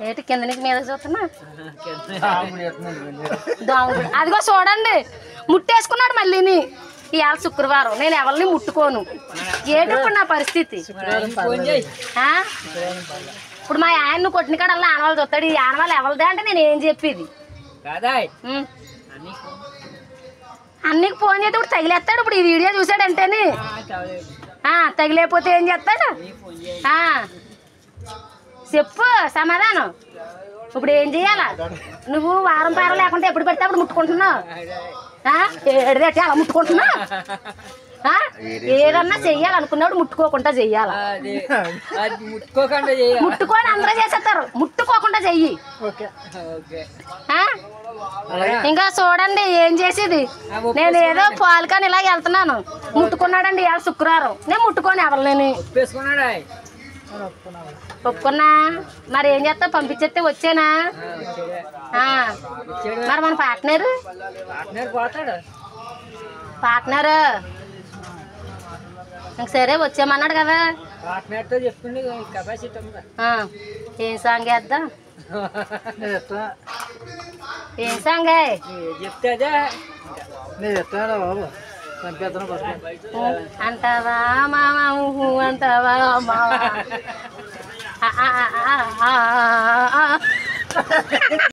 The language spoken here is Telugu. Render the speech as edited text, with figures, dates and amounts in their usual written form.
ఏంటి కింద నుంచి మీద చూస్తున్నా దోమలు అదిగో చూడండి ముట్టేసుకున్నాడు మళ్ళీని ఇవాళ శుక్రవారం నేను ఎవరిని ముట్టుకోను ఏంటి ఇప్పుడు నా పరిస్థితి ఇప్పుడు మా ఆయన కొట్టిన కాడల్లా ఆనవాళ్ళు చూస్తాడు ఈ ఆనవాళ్ళు ఎవరిదే అంటే నేను ఏం చెప్పేది అన్నికి ఫోన్ చేస్తే ఇప్పుడు తగిలేస్తాడు ఇప్పుడు ఈ వీడియో చూసాడంటేనే తగిలేకపోతే ఏం చేస్తాడు చెప్పు సమాధానం ఇప్పుడు ఏం చెయ్యాలా నువ్వు వారం పారం లేకుండా ఎప్పుడు పెడితే అప్పుడు ముట్టుకుంటున్నావు ఏడిదట్టి అలా ముట్టుకుంటున్నావు ఏదన్నా చెయ్యాలనుకున్నాడు ముట్టుకోకుండా చెయ్యాలా ముట్టుకొని అందరూ చేసేస్తారు ముట్టుకోకుండా చెయ్యి ఇంకా చూడండి ఏం చేసేది నేను ఏదో పాలకాని ఇలా వెళ్తున్నాను ముట్టుకున్నాడండి ఇవాళ శుక్రవారం నేను ముట్టుకొని ఎవరిని ఒప్పుకున్నా మరి ఏం చేస్తా పంపించేస్తే వచ్చేనా మరి మన పార్ట్నర్ ఇంక సరే వచ్చేమన్నాడు కదా ఏం సాంగ్ వేద్దాం ఏం సాంగ్ అంటావా మామ అంటావా మామ